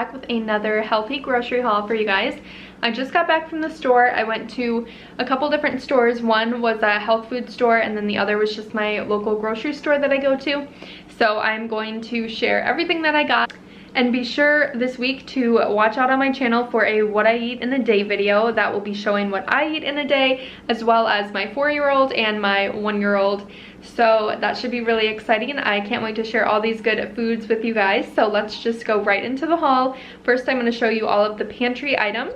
back with another healthy grocery haul for you guys. I just got back from the store. I went to a couple different stores. One was a health food store, and then the other was just my local grocery store that I go to. So I'm going to share everything that I got. And be sure this week to watch out on my channel for a what I eat in a day video that will be showing what I eat in a day, as well as my 4-year-old and my 1-year-old. So that should be really exciting. I can't wait to share all these good foods with you guys. So let's just go right into the haul. First, I'm going to show you all of the pantry items.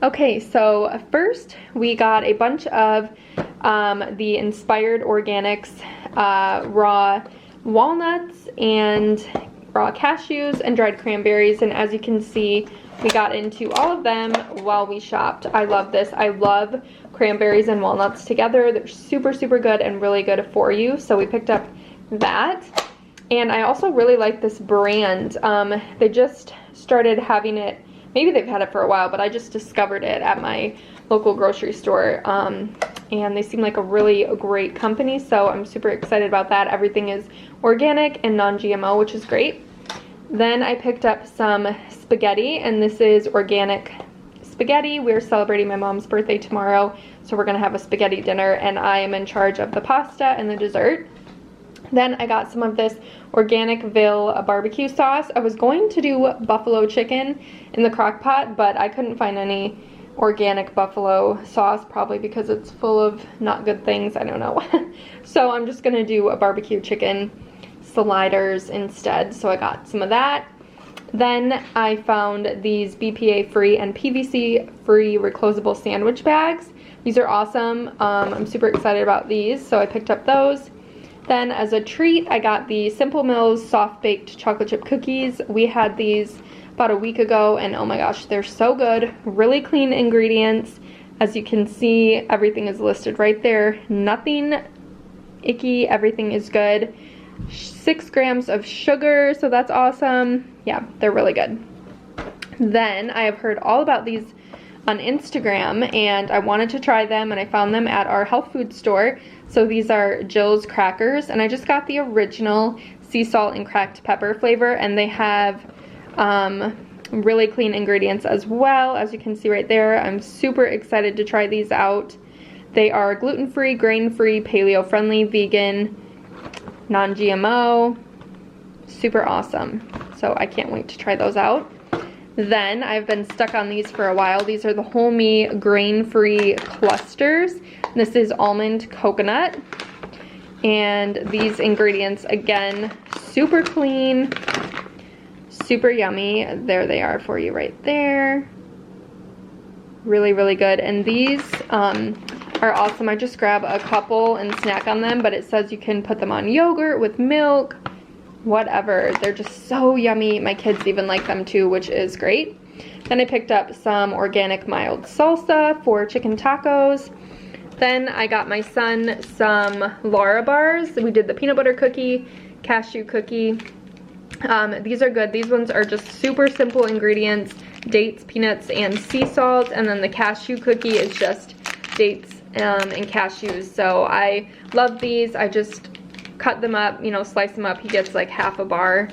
Okay, so first we got a bunch of the Inspired Organics raw walnuts and raw cashews and dried cranberries, and as you can see, we got into all of them while we shopped. I love this. I love cranberries and walnuts together. They're super good and really good for you, so we picked up that. And I also really like this brand. They just started having it, maybe they've had it for a while, but I just discovered it at my local grocery store, and they seem like a really great company, so I'm super excited about that. Everything is organic and non-GMO, which is great. Then I picked up some spaghetti, and this is organic spaghetti. We're celebrating my mom's birthday tomorrow, so we're gonna have a spaghetti dinner, and I am in charge of the pasta and the dessert. Then I got some of this Organicville barbecue sauce. I was going to do buffalo chicken in the crock pot, but I couldn't find any organic buffalo sauce, probably because it's full of not good things, I don't know. So I'm just gonna do a barbecue chicken sliders instead, so I got some of that. Then I found these BPA free and PVC free reclosable sandwich bags. These are awesome. I'm super excited about these, so I picked up those. Then as a treat, I got the Simple Mills soft baked chocolate chip cookies. We had these about a week ago, and oh my gosh, they're so good. Really clean ingredients. As you can see, everything is listed right there. Nothing icky, everything is good. 6 grams of sugar, so that's awesome. Yeah, they're really good. Then I have heard all about these on Instagram, and I wanted to try them, and I found them at our health food store. So these are Jill's crackers, and I just got the original sea salt and cracked pepper flavor, and they have really clean ingredients as well, as you can see right there. I'm super excited to try these out. They are gluten-free, grain-free, paleo-friendly, vegan, non-GMO, super awesome. So I can't wait to try those out. Then I've been stuck on these for a while. These are the Whole-Me grain-free clusters. This is almond coconut, and these ingredients, again, super clean, super yummy. There they are for you right there. Really good. And these are awesome. I just grab a couple and snack on them, but it says you can put them on yogurt with milk, whatever. They're just so yummy. My kids even like them too, which is great. Then I picked up some organic mild salsa for chicken tacos. Then I got my son some Lara bars. We did the peanut butter cookie, cashew cookie. These are good. These ones are just super simple ingredients: dates, peanuts, and sea salt. And then the cashew cookie is just dates and cashews. So I love these. I just cut them up, you know, slice them up. He gets like half a bar.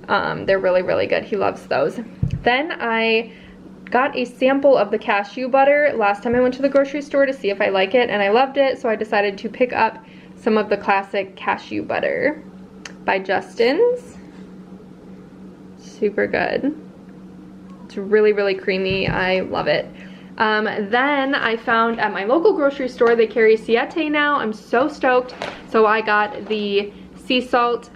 They're really good. He loves those. Then I got a sample of the cashew butter last time I went to the grocery store to see if I like it, and I loved it, so I decided to pick up some of the classic cashew butter by Justin's. Super good. It's really creamy. I love it. Then I found at my local grocery store, they carry Siete now. I'm so stoked. So I got the sea salt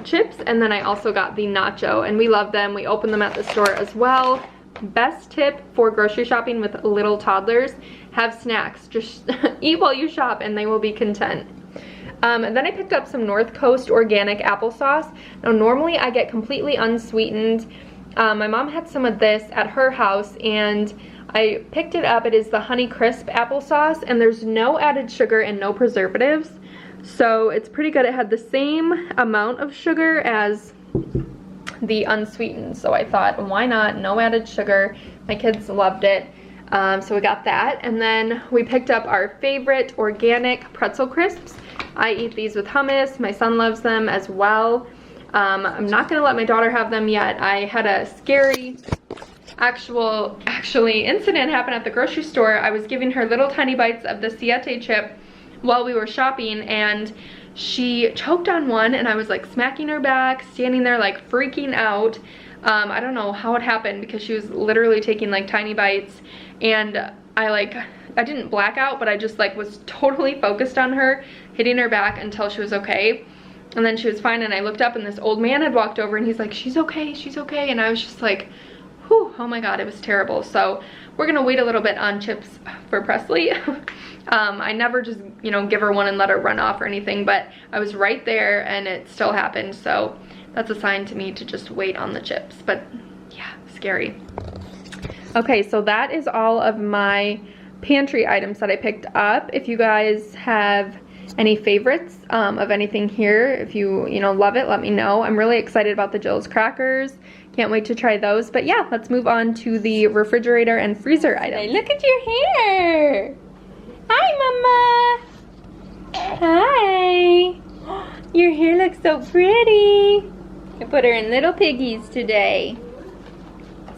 chips, and then I also got the nacho, and we love them. We opened them at the store as well. Best tip for grocery shopping with little toddlers: have snacks. Just eat while you shop and they will be content. And then I picked up some North Coast organic applesauce. Now normally I get completely unsweetened. My mom had some of this at her house, and I picked it up. It is the Honey Crisp applesauce, and there's no added sugar and no preservatives, so it's pretty good. It had the same amount of sugar as the unsweetened, so I thought, why not? No added sugar. My kids loved it. So we got that, and then we picked up our favorite organic pretzel crisps. I eat these with hummus. My son loves them as well. I'm not gonna let my daughter have them yet. I had a scary actually incident happen at the grocery store. I was giving her little tiny bites of the Siete chip while we were shopping, and she choked on one, and I was like smacking her back, standing there like freaking out. I don't know how it happened because she was literally taking like tiny bites, and I didn't black out, but I just like was totally focused on her, hitting her back until she was okay. And then she was fine, and I looked up and this old man had walked over and he's like, she's okay, and I was just like, whew, oh my god, it was terrible. So we're gonna wait a little bit on chips for Presley. I never just, you know, give her one and let her run off or anything, but I was right there and it still happened, so that's a sign to me to just wait on the chips. But yeah, scary. Okay, so that is all of my pantry items that I picked up. If you guys have any favorites of anything here, if you know, love it, let me know. I'm really excited about the Jill's crackers. Can't wait to try those. But yeah, let's move on to the refrigerator and freezer items. Hey, look at your hair. Hi, Mama. Hi. Your hair looks so pretty. I put her in little piggies today.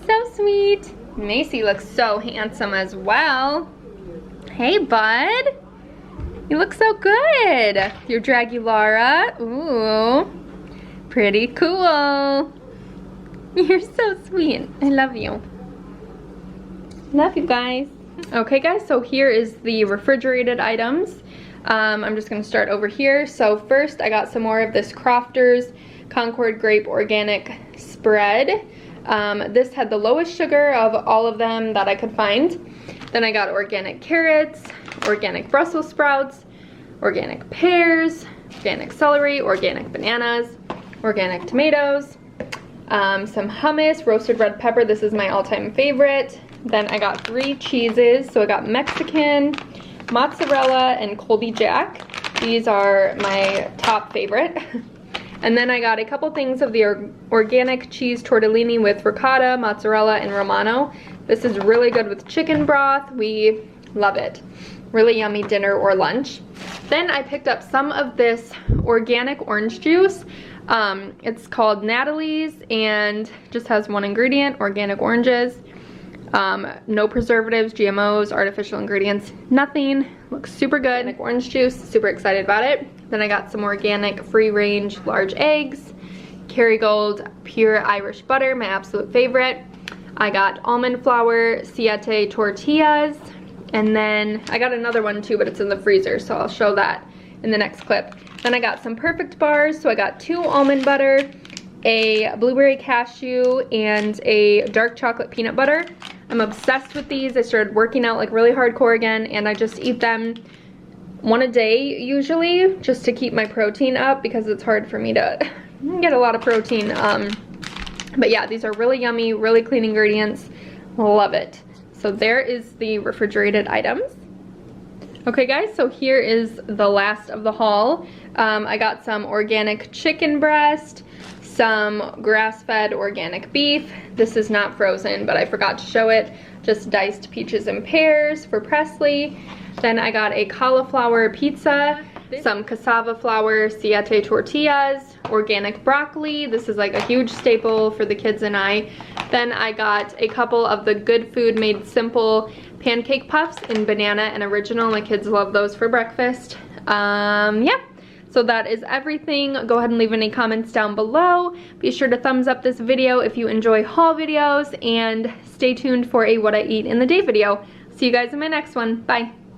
So sweet. Macy looks so handsome as well. Hey, bud. You look so good. Your Dragulara. Ooh. Pretty cool. You're so sweet. I love you. Love you guys. Okay guys, so here is the refrigerated items. I'm just gonna start over here. So first I got some more of this Crofters Concord Grape Organic Spread. This had the lowest sugar of all of them that I could find. Then I got organic carrots, organic Brussels sprouts, organic pears, organic celery, organic bananas, organic tomatoes, some hummus, roasted red pepper. This is my all-time favorite. Then I got 3 cheeses. So I got Mexican, mozzarella, and Colby Jack. These are my top favorite. And then I got a couple things of the organic cheese tortellini with ricotta, mozzarella, and Romano. This is really good with chicken broth. We love it. Really yummy dinner or lunch. Then I picked up some of this organic orange juice. It's called Natalie's and just has 1 ingredient, organic oranges. No preservatives, GMOs, artificial ingredients, nothing. Looks super good. Organic orange juice, super excited about it. Then I got some organic free-range large eggs, Kerrygold pure Irish butter, my absolute favorite. I got almond flour, Siete tortillas, and then I got another one too, but it's in the freezer, so I'll show that in the next clip. Then I got some Perfect bars, so I got 2 almond butter, a blueberry cashew, and a dark chocolate peanut butter. I'm obsessed with these. I started working out like really hardcore again, and I just eat them 1 a day usually, just to keep my protein up because it's hard for me to get a lot of protein. But yeah, these are really yummy, really clean ingredients. Love it. So there is the refrigerated items. Okay guys, so here is the last of the haul. I got some organic chicken breast, some grass-fed organic beef. This is not frozen, but I forgot to show it. Just diced peaches and pears for Presley. Then I got a cauliflower pizza, some cassava flour Siete tortillas, organic broccoli. This is like a huge staple for the kids and I. Then I got a couple of the Good Food Made Simple pancake puffs in banana and original. My kids love those for breakfast. Yeah. So that is everything. Go ahead and leave any comments down below. Be sure to thumbs up this video if you enjoy haul videos, and stay tuned for a what I eat in the day video. See you guys in my next one. Bye.